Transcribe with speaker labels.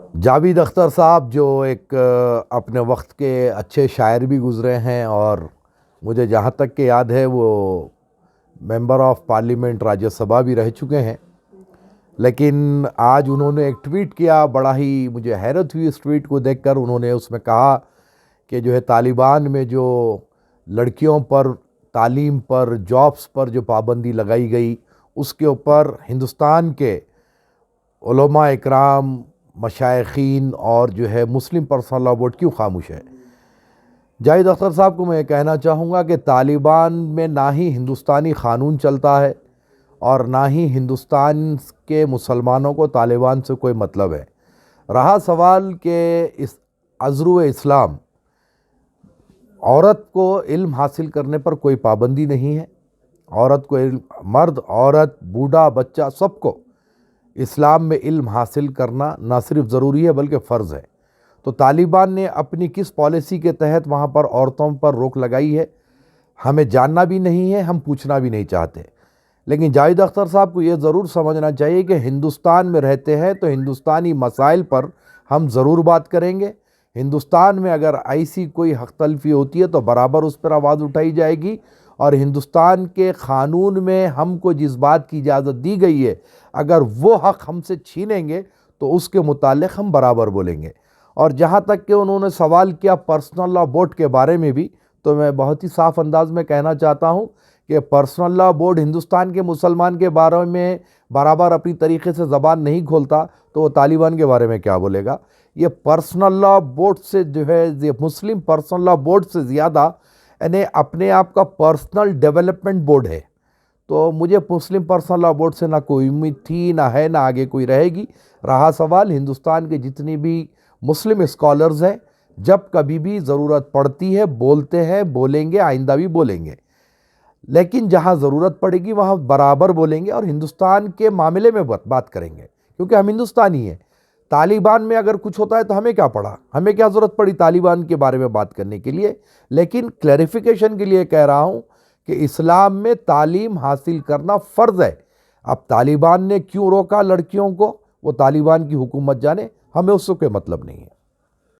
Speaker 1: जावेद अख्तर साहब जो एक अपने वक्त के अच्छे शायर भी गुज़रे हैं, और मुझे जहाँ तक के याद है वो मेंबर ऑफ पार्लियामेंट राज्यसभा भी रह चुके हैं। लेकिन आज उन्होंने एक ट्वीट किया, बड़ा ही मुझे हैरत हुई इस ट्वीट को देखकर। उन्होंने उसमें कहा कि जो है तालिबान में जो लड़कियों पर, तालीम पर, जॉब्स पर जो पाबंदी लगाई गई, उसके ऊपर हिंदुस्तान के उलमा इकराम, मशाइखीन और जो है मुस्लिम पर्सनल लॉ बोर्ड क्यों खामोश है। जावेद अख्तर साहब को मैं कहना चाहूँगा कि तालिबान में ना ही हिंदुस्तानी क़ानून चलता है और ना ही हिंदुस्तान के मुसलमानों को तालिबान से कोई मतलब है। रहा सवाल के इस अज़्रू इस्लाम, औरत को इल्म हासिल करने पर कोई पाबंदी नहीं है। औरत को इल्म, मर्द, औरत, बूढ़ा, बच्चा, सबको इस्लाम में इल्म हासिल करना ना सिर्फ ज़रूरी है बल्कि फ़र्ज़ है। तो तालिबान ने अपनी किस पॉलिसी के तहत वहाँ पर औरतों पर रोक लगाई है, हमें जानना भी नहीं है, हम पूछना भी नहीं चाहते। लेकिन जावेद अख्तर साहब को ये ज़रूर समझना चाहिए कि हिंदुस्तान में रहते हैं तो हिंदुस्तानी मसाइल पर हम ज़रूर बात करेंगे। हिंदुस्तान में अगर ऐसी कोई हक़ तलफ़ी होती है तो बराबर उस पर आवाज़ उठाई जाएगी, और हिंदुस्तान के क़ानून में हमको जिस बात की इजाज़त दी गई है, अगर वो हक़ हमसे छीनेंगे तो उसके मुतालिक हम बराबर बोलेंगे। और जहाँ तक कि उन्होंने सवाल किया पर्सनल लॉ बोर्ड के बारे में भी, तो मैं बहुत ही साफ़ अंदाज़ में कहना चाहता हूँ कि पर्सनल लॉ बोर्ड हिंदुस्तान के मुसलमान के बारे में बराबर अपनी तरीक़े से ज़बान नहीं खोलता तो वो तालिबान के बारे में क्या बोलेगा। ये पर्सनल लॉ बोर्ड से जो है, ये मुस्लिम पर्सनल लॉ बोर्ड से ज़्यादा यानी अपने आप का पर्सनल डेवलपमेंट बोर्ड है। तो मुझे मुस्लिम पर्सनल लॉ बोर्ड से ना कोई उम्मीद थी, ना है, ना आगे कोई रहेगी। रहा सवाल हिंदुस्तान के जितनी भी मुस्लिम स्कॉलर्स हैं, जब कभी भी ज़रूरत पड़ती है बोलते हैं, बोलेंगे, आइंदा भी बोलेंगे। लेकिन जहाँ ज़रूरत पड़ेगी वहाँ बराबर बोलेंगे और हिंदुस्तान के मामले में बात करेंगे, क्योंकि हम हिंदुस्तानी हैं। तालिबान में अगर कुछ होता है तो हमें क्या पड़ा, हमें क्या ज़रूरत पड़ी तालिबान के बारे में बात करने के लिए। लेकिन क्लैरिफिकेशन के लिए कह रहा हूँ कि इस्लाम में तालीम हासिल करना फ़र्ज़ है। अब तालिबान ने क्यों रोका लड़कियों को, वो तालिबान की हुकूमत जाने, हमें उससे कोई मतलब नहीं है।